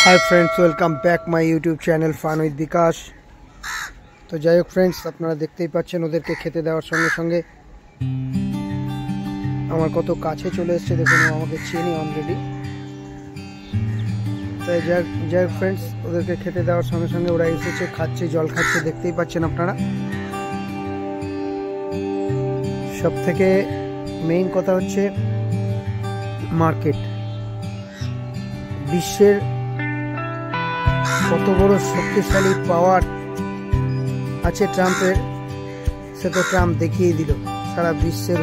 Hi friends, welcome back my YouTube channel फान with विकास। तो যাই হোক फ्रेंड्स, আপনারা দেখতেই পাচ্ছেন ওদেরকে খেতে দেওয়ার সঙ্গে সঙ্গে আমার কত কাছে চলে এসেছে। দেখুন, ও আমাকে চেনে অলরেডি। তাই যাই হোক फ्रेंड्स, ওদেরকে খেতে দেওয়ার সঙ্গে সঙ্গে ওরা এসেছে, খাচ্ছে, জল খাচ্ছে, দেখতেই পাচ্ছেন আপনারা। সব থেকে মেইন কথা হচ্ছে মার্কেট। বিশ্বের কত বড় শক্তিশালী পাওয়ার আছে ট্রাম্পের, সে তো ট্রাম্প দেখিয়ে দিল। সারা বিশ্বের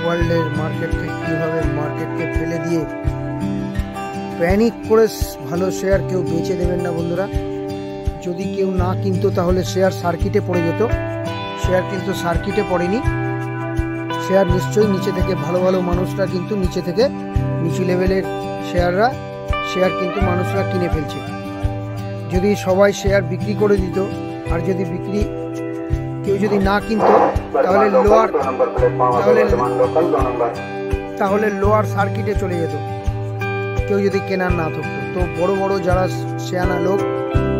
ওয়ার্ল্ডের মার্কেটকে কীভাবে মার্কেটকে ফেলে দিয়ে প্যানিক করে ভালো শেয়ার কেউ বেচে দেবেন না বন্ধুরা। যদি কেউ না কিনতো তাহলে শেয়ার সার্কিটে পড়ে যেত। শেয়ার কিন্তু সার্কিটে পড়েনি, শেয়ার নিশ্চয়ই নিচে থেকে ভালো ভালো মানুষরা কিন্তু নিচু লেভেলের শেয়ার কিন্তু মানুষরা কিনে ফেলছে। যদি সবাই শেয়ার বিক্রি করে দিত আর যদি কেউ যদি না কিনতো তাহলে লোয়ার সার্কিটে চলে যেত, কেউ যদি কেনার না থাকতো। তো বড় বড় যারা শেয়ানা লোক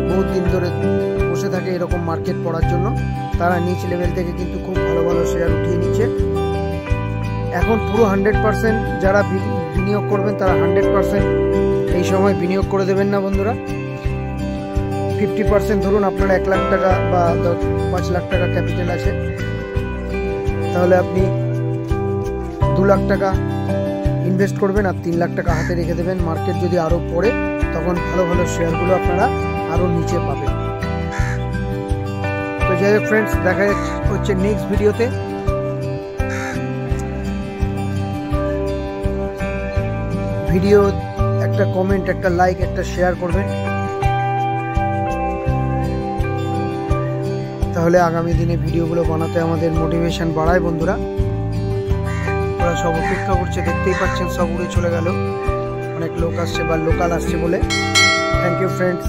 বহুত দিন ধরে বসে থাকে এরকম মার্কেট পড়ার জন্য, তারা নিচ লেভেল থেকে কিন্তু খুব ভালো ভালো শেয়ার উঠিয়ে নিচ্ছে। এখন পুরো 100% যারা বিনিয়োগ করবেন তারা 100% এই সময় বিনিয়োগ করে দেবেন না বন্ধুরা। 50% ধরুন আপনার 1 লাখ টাকা বা 5 লাখ টাকা ক্যাপিটাল আছে, তাহলে আপনি 2 লাখ টাকা ইনভেস্ট করবেন আর 3 লাখ টাকা হাতে রেখে দেবেন। মার্কেট যদি আরও পড়ে তখন ভালো ভালো শেয়ারগুলো আপনারা আরও নিচে পাবেন। তো যাই হোক ফ্রেন্ডস, দেখা হচ্ছে নেক্সট ভিডিওতে। ভিডিও একটা কমেন্ট, একটা লাইক, একটা শেয়ার করবেন, তাহলে আগামী দিনে ভিডিওগুলো বানাতে আমাদের মোটিভেশন বাড়ায় বন্ধুরা। ওরা সব অপেক্ষা করছে, দেখতেই পাচ্ছেন সব উড়ে চলে গেল, অনেক লোক আসছে বা লোকাল আসছে বলে। Thank you friends.